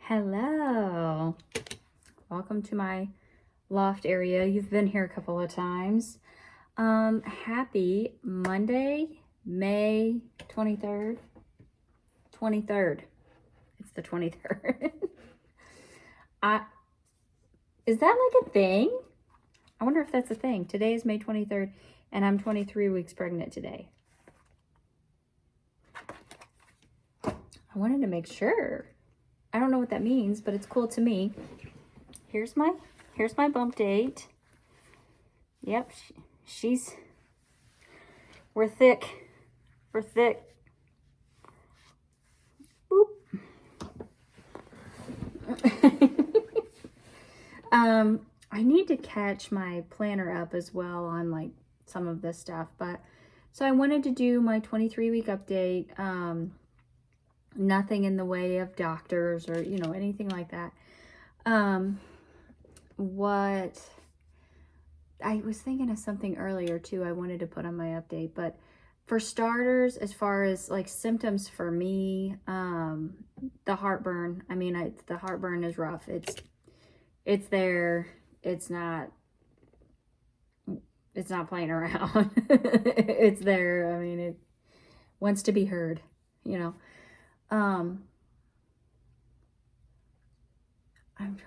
Hello. Welcome to my loft area. You've been here a couple of times. Happy Monday, May 23rd. 23rd. It's the 23rd. Is that like a thing? I wonder if that's a thing. Today is May 23rd and I'm 23 weeks pregnant today. I wanted to make sure. I don't know what that means, but it's cool to me. Here's my bump date. Yep, we're thick. We're thick. Boop. I need to catch my planner up as well on like some of this stuff, but so I wanted to do my 23-week update. Nothing in the way of doctors or, anything like that. What I was thinking of something earlier too, I wanted to put on my update, but for starters, as far as like symptoms for me, the heartburn, the heartburn is rough. It's there. It's not playing around. It's there. It wants to be heard, I'm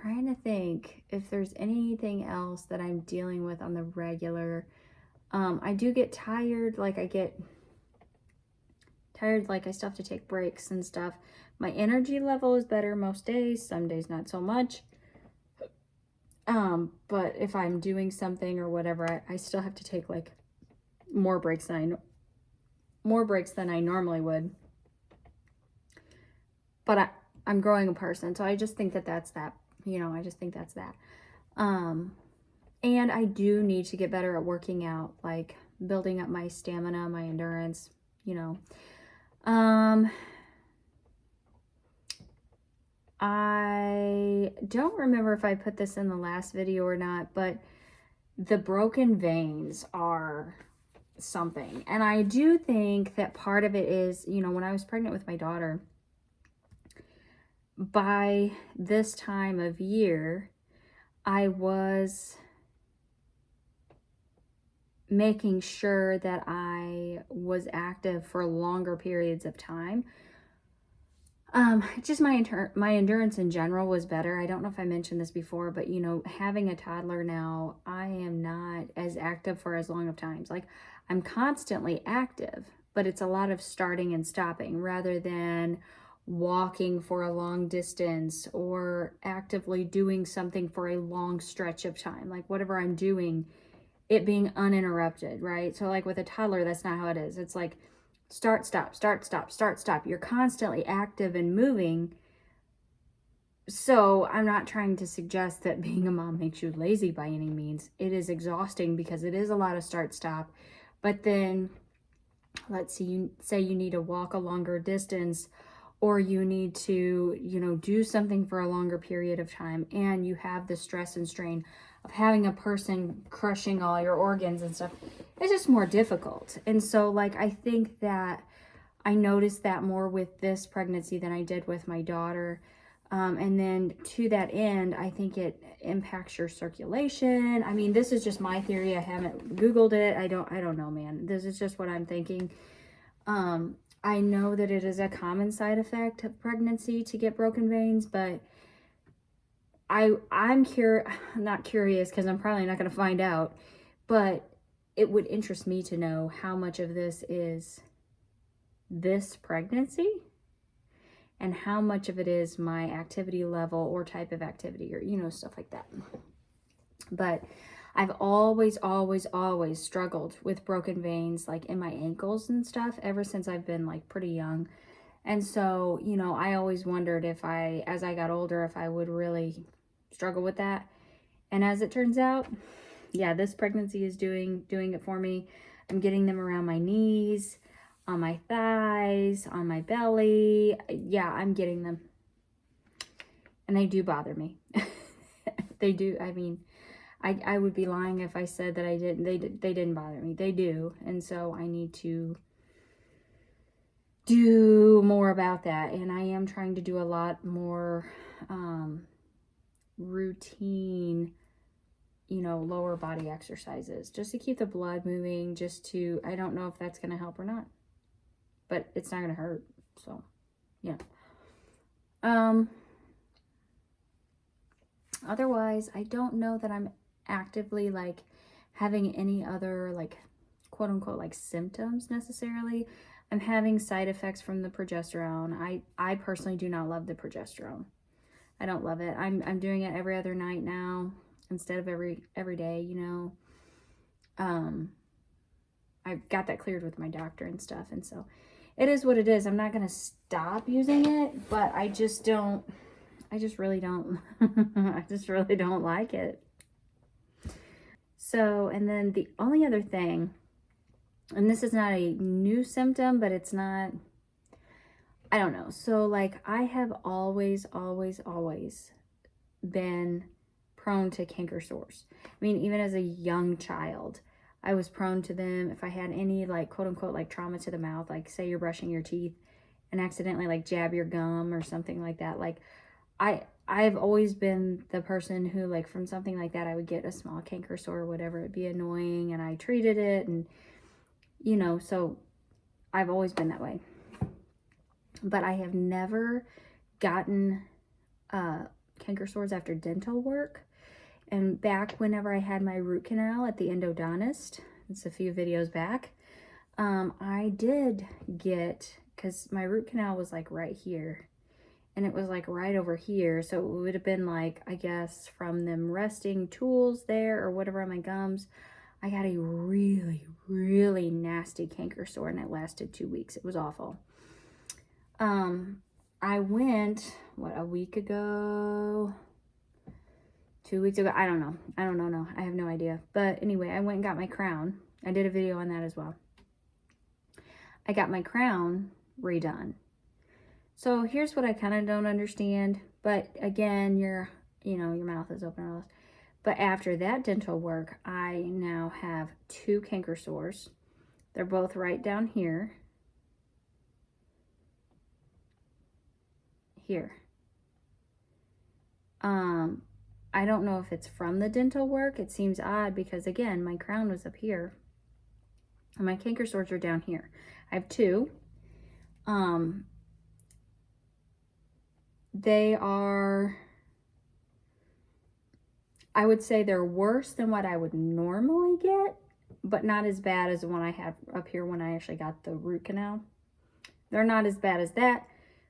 trying to think if there's anything else that I'm dealing with on the regular. I do get tired, like I still have to take breaks and stuff. My energy level is better most days, some days not so much. But if I'm doing something or whatever, I still have to take like more breaks than I normally would. But I'm growing a person, so I just think that's that. I just think that's that. And I do need to get better at working out, like building up my stamina, my endurance, I don't remember if I put this in the last video or not, but the broken veins are something. And I do think that part of it is, when I was pregnant with my daughter, by this time of year, I was making sure that I was active for longer periods of time. Just my endurance in general was better. I don't know if I mentioned this before, but having a toddler now, I am not as active for as long of times. Like I'm constantly active, but it's a lot of starting and stopping rather than walking for a long distance or actively doing something for a long stretch of time. Like whatever I'm doing, it being uninterrupted, right? So like with a toddler, that's not how it is. It's like start, stop, start, stop, start, stop. You're constantly active and moving. So I'm not trying to suggest that being a mom makes you lazy by any means. It is exhausting because it is a lot of start, stop. But then let's see, you say you need to walk a longer distance or you need to, do something for a longer period of time, and you have the stress and strain of having a person crushing all your organs and stuff. It's just more difficult. And so like, I think that I noticed that more with this pregnancy than I did with my daughter. And then to that end, I think it impacts your circulation. This is just my theory. I haven't Googled it. I don't know, man. This is just what I'm thinking. I know that it is a common side effect of pregnancy to get broken veins, but I'm not curious because I'm probably not going to find out, but it would interest me to know how much of this is this pregnancy and how much of it is my activity level or type of activity or, stuff like that. But I've always struggled with broken veins, like in my ankles and stuff, ever since I've been like pretty young. And so, I always wondered as I got older, if I would really struggle with that. And as it turns out, yeah, this pregnancy is doing it for me. I'm getting them around my knees, on my thighs, on my belly. Yeah, I'm getting them. And they do bother me. They do. I would be lying if I said that I didn't. They didn't bother me. They do. And so I need to do more about that. And I am trying to do a lot more routine, you know, lower body exercises just to keep the blood moving, I don't know if that's going to help or not, but it's not going to hurt. So, yeah. Otherwise, I don't know that I'm actively like having any other like quote unquote like symptoms necessarily. I'm having side effects from the progesterone. I personally do not love the progesterone. I don't love it. I'm doing it every other night now instead of every day, you know. I got that cleared with my doctor and stuff, and so it is what it is. I'm not going to stop using it, but I just really don't I just really don't like it. So, and then the only other thing, and this is not a new symptom, but it's not, I don't know. So like I have always been prone to canker sores. I mean, even as a young child, I was prone to them. If I had any like quote unquote like trauma to the mouth, like say you're brushing your teeth and accidentally like jab your gum or something like that, like I've always been the person who like from something like that I would get a small canker sore or whatever. It'd be annoying, and I treated it, and you know, so I've always been that way. But I have never gotten canker sores after dental work. And back whenever I had my root canal at the endodontist, it's a few videos back, I did get, because my root canal was like right here, and it was like right over here, so it would have been like, I guess from them resting tools there or whatever on my gums, I got a really nasty canker sore, and it lasted 2 weeks. It was awful. I went, a week ago, 2 weeks ago, I don't know, no, I have no idea. But anyway, I went and got my crown. I did a video on that as well. I got my crown redone. So here's what I kind of don't understand, but again, your mouth is open. All this. But after that dental work, I now have 2 canker sores. They're both right down here. Here. I don't know if it's from the dental work. It seems odd because again, my crown was up here and my canker sores are down here. I have 2. They are, I would say they're worse than what I would normally get, but not as bad as the one I had up here when I actually got the root canal. They're not as bad as that,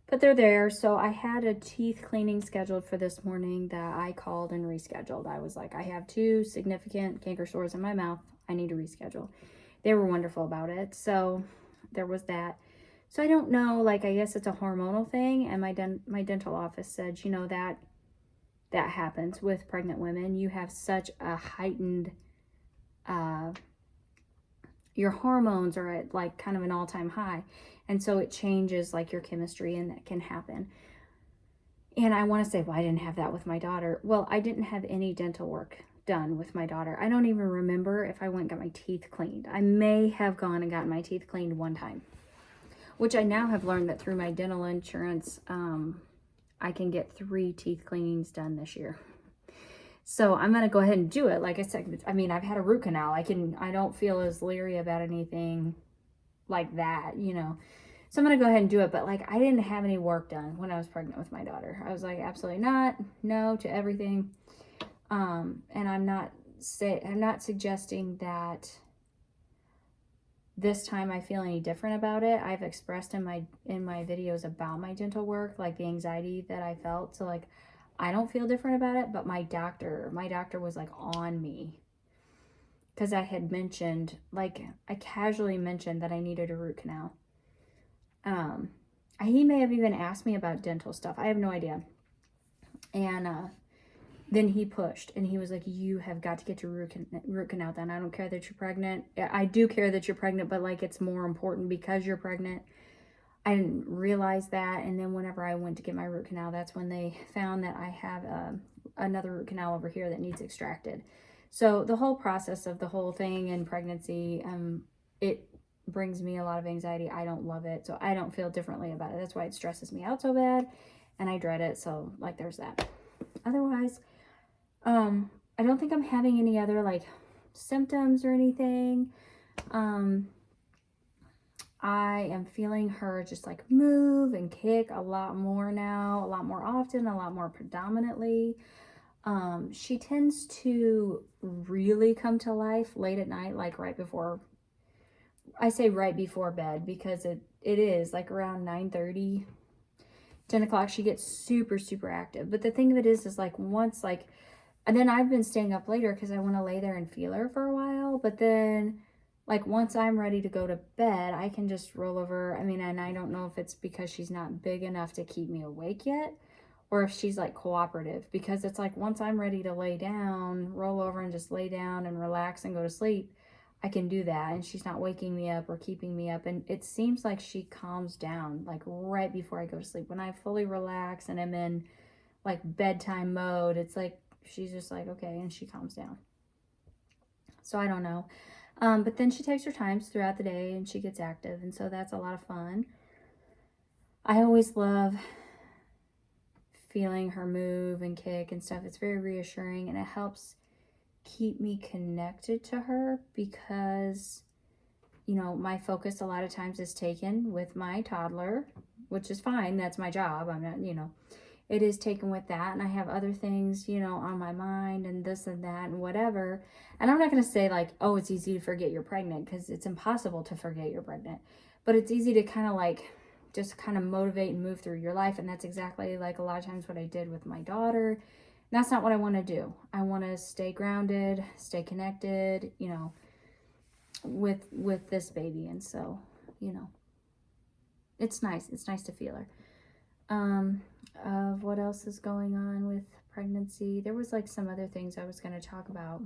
but they're there. So I had a teeth cleaning scheduled for this morning that I called and rescheduled. I was like, I have 2 significant canker sores in my mouth. I need to reschedule. They were wonderful about it. So there was that. So I don't know, like, I guess it's a hormonal thing. And my dental office said, you know, that happens with pregnant women. You have such a heightened, your hormones are at like kind of an all-time high. And so it changes like your chemistry, and that can happen. And I want to say, well, I didn't have that with my daughter. Well, I didn't have any dental work done with my daughter. I don't even remember if I went and got my teeth cleaned. I may have gone and gotten my teeth cleaned one time, which I now have learned that through my dental insurance, I can get 3 teeth cleanings done this year. So I'm going to go ahead and do it. Like I said, I mean, I've had a root canal. I don't feel as leery about anything like that, you know. So I'm going to go ahead and do it. But like, I didn't have any work done when I was pregnant with my daughter. I was like, absolutely not. No to everything. And I'm not suggesting that this time I feel any different about it. I've expressed in my videos about my dental work, like the anxiety that I felt. So like, I don't feel different about it, but my doctor was like on me, because I had mentioned, like, I casually mentioned that I needed a root canal. He may have even asked me about dental stuff. I have no idea. And then he pushed, and he was like, you have got to get your root canal done. I don't care that you're pregnant. I do care that you're pregnant, but like, it's more important because you're pregnant. I didn't realize that. And then whenever I went to get my root canal, that's when they found that I have another root canal over here that needs extracted. So the whole process of the whole thing in pregnancy, it brings me a lot of anxiety. I don't love it. So I don't feel differently about it. That's why it stresses me out so bad. and I dread it. So like there's that. Otherwise, I don't think I'm having any other like symptoms or anything. I am feeling her just like move and kick a lot more now, a lot more often, a lot more predominantly. She tends to really come to life late at night, like right before, I say right before bed, because it is like around 9:30, 10 o'clock, she gets super, super active. But the thing of it is like once like, and then I've been staying up later because I want to lay there and feel her for a while. But then like once I'm ready to go to bed, I can just roll over. I mean, and I don't know if it's because she's not big enough to keep me awake yet, or if she's like cooperative, because it's like once I'm ready to lay down, roll over and just lay down and relax and go to sleep, I can do that, and she's not waking me up or keeping me up. And it seems like she calms down like right before I go to sleep. When I fully relax and I'm in like bedtime mode, it's like she's just like, okay, and she calms down. So I don't know. But then she takes her times throughout the day and she gets active, and so that's a lot of fun. I always love feeling her move and kick and stuff. It's very reassuring, and it helps keep me connected to her because, you know, my focus a lot of times is taken with my toddler, which is fine. That's my job. I'm not, you know, it is taken with that, and I have other things, you know, on my mind and this and that and whatever. And I'm not going to say like, oh, it's easy to forget you're pregnant, because it's impossible to forget you're pregnant. But it's easy to kind of like just kind of motivate and move through your life. And that's exactly like a lot of times what I did with my daughter. And that's not what I want to do. I want to stay grounded, stay connected, you know, with this baby. And so, you know, it's nice. It's nice to feel her. Of what else is going on with pregnancy. There was like some other things I was going to talk about.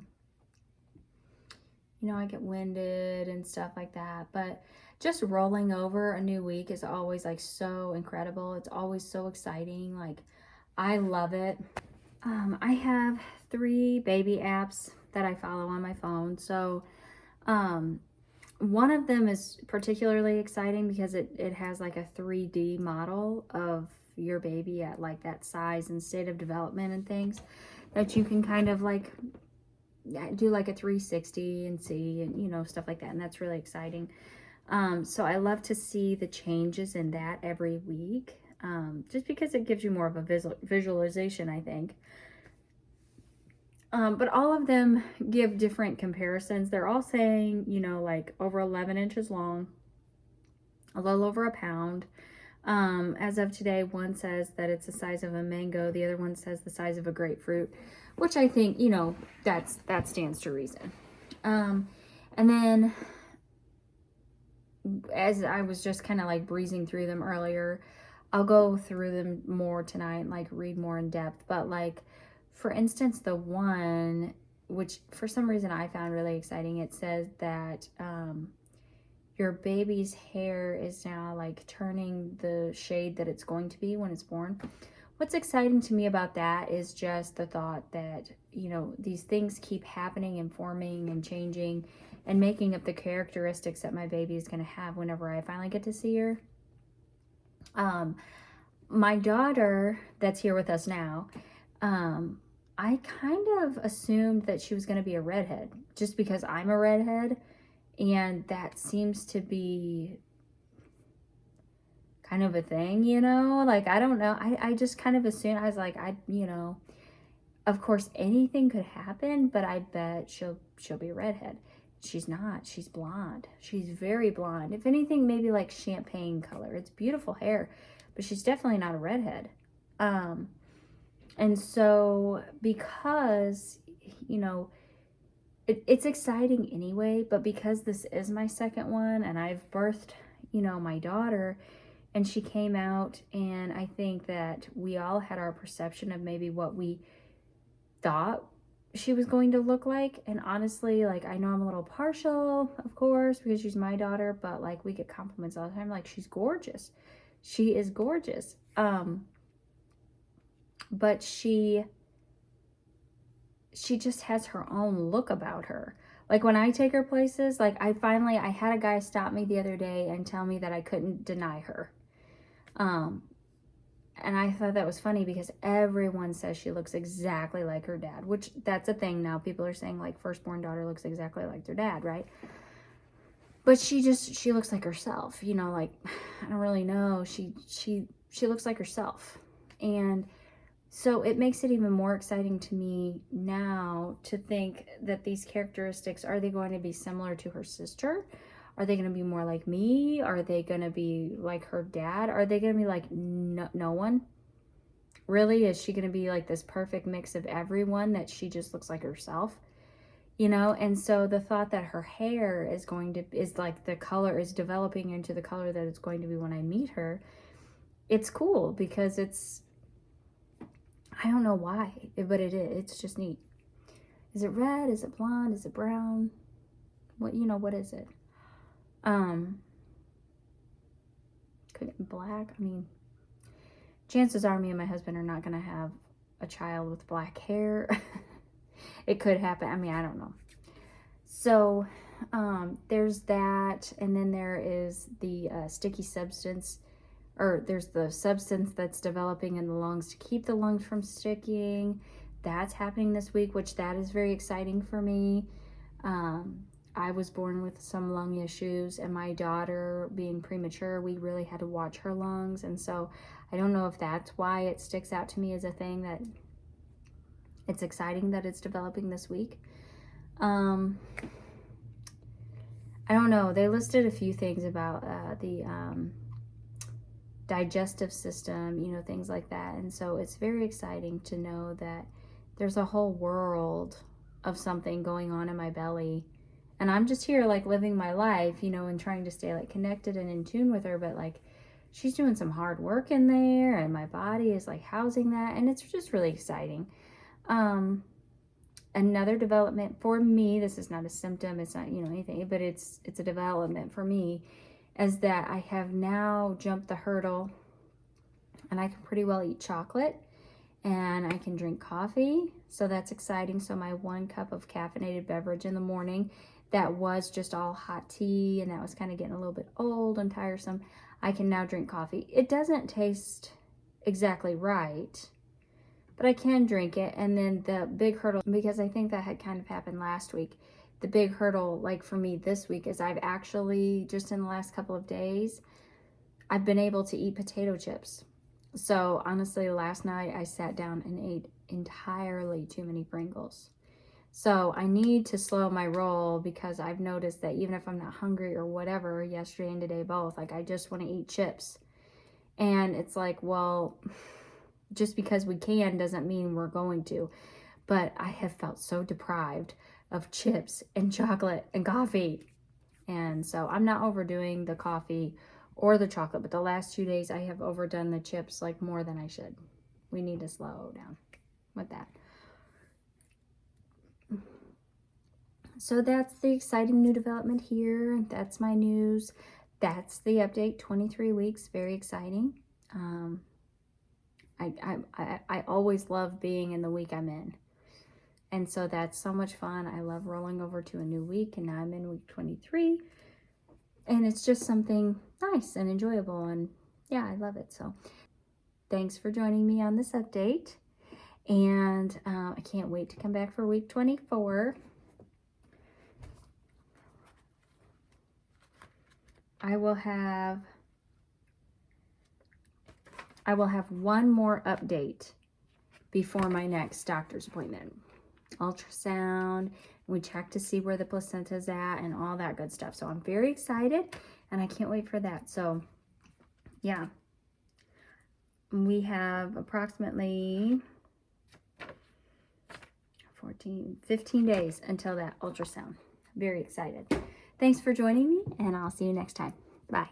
You know, I get winded and stuff like that, but just rolling over a new week is always like so incredible. It's always so exciting. Like, I love it. I have 3 baby apps that I follow on my phone. So, one of them is particularly exciting because it has like a 3D model of your baby at like that size and state of development and things that you can kind of like do like a 360 and see, and you know, stuff like that. And that's really exciting. So I love to see the changes in that every week, just because it gives you more of a visualization, I think. But all of them give different comparisons. They're all saying, you know, like over 11 inches long, a little over a pound. As of today, one says that it's the size of a mango. The other one says the size of a grapefruit, which I think, you know, that stands to reason. And then as I was just kind of like breezing through them earlier, I'll go through them more tonight and like read more in depth. But like, for instance, the one, which for some reason I found really exciting, it says that, your baby's hair is now like turning the shade that it's going to be when it's born. What's exciting to me about that is just the thought that, you know, these things keep happening and forming and changing and making up the characteristics that my baby is going to have whenever I finally get to see her. My daughter that's here with us now, I kind of assumed that she was going to be a redhead just because I'm a redhead. And that seems to be kind of a thing, you know? Like, I don't know. I just kind of assumed, I was like, you know, of course anything could happen, but I bet she'll be a redhead. She's not. She's blonde. She's very blonde. If anything, maybe like champagne color. It's beautiful hair, but she's definitely not a redhead. And so because, you know, it's exciting anyway, but because this is my second one and I've birthed, you know, my daughter, and she came out, and I think that we all had our perception of maybe what we thought she was going to look like. And honestly, like, I know I'm a little partial, of course, because she's my daughter, but like, we get compliments all the time, like, she's gorgeous. She is gorgeous. But she just has her own look about her. Like, when I take her places, like, I had a guy stop me the other day and tell me that I couldn't deny her. And I thought that was funny because everyone says she looks exactly like her dad, which that's a thing now. People are saying like firstborn daughter looks exactly like their dad, right? But she looks like herself, you know, like, I don't really know. She looks like herself. And so it makes it even more exciting to me now to think that these characteristics, are they going to be similar to her sister? Are they going to be more like me? Are they going to be like her dad? Are they going to be like no one? Really? Is she going to be like this perfect mix of everyone that she just looks like herself? You know, and so the thought that her hair is like the color is developing into the color that it's going to be when I meet her, it's cool because I don't know why, but it is. It's just neat. Is it red? Is it blonde? Is it brown? What is it? Could it be black? I mean, chances are me and my husband are not going to have a child with black hair. It could happen. I mean, I don't know. So, there's that. And then there is the sticky substance, or there's the substance that's developing in the lungs to keep the lungs from sticking. That's happening this week, which that is very exciting for me. I was born with some lung issues, and my daughter being premature, we really had to watch her lungs. And so I don't know if that's why it sticks out to me as a thing that it's exciting that it's developing this week. I don't know. They listed a few things about the digestive system, things like that. And so it's very exciting to know that there's a whole world of something going on in my belly. And I'm just here like living my life, and trying to stay like connected and in tune with her. But like she's doing some hard work in there, and my body is like housing that. And it's just really exciting. Another development for me, this is not a symptom, it's not, anything, but it's a development for me, is that I have now jumped the hurdle and I can pretty well eat chocolate and I can drink coffee. So that's exciting. So my 1 cup of caffeinated beverage in the morning, that was just all hot tea and that was kind of getting a little bit old and tiresome. I can now drink coffee. It doesn't taste exactly right, but I can drink it. And then the big hurdle, because I think that had kind of happened last week, the big hurdle like for me this week is I've actually, just in the last couple of days, I've been able to eat potato chips. So honestly, last night I sat down and ate entirely too many Pringles. So I need to slow my roll, because I've noticed that even if I'm not hungry or whatever, yesterday and today both, like I just want to eat chips. And it's like, well, just because we can doesn't mean we're going to. But I have felt so deprived of chips and chocolate and coffee. And so I'm not overdoing the coffee or the chocolate, but the last 2 days I have overdone the chips like more than I should. We need to slow down with that. So that's the exciting new development here. That's my news. That's the update. 23 weeks, very exciting. I always love being in the week I'm in. And so that's so much fun. I love rolling over to a new week, and now I'm in week 23. And it's just something nice and enjoyable. And yeah, I love it. So thanks for joining me on this update. And I can't wait to come back for week 24. I will have one more update before my next doctor's appointment. Ultrasound, we check to see where the placenta's at and all that good stuff. So I'm very excited and I can't wait for that. So yeah, we have approximately 15 days until that ultrasound. Very excited. Thanks for joining me, and I'll see you next time. Bye.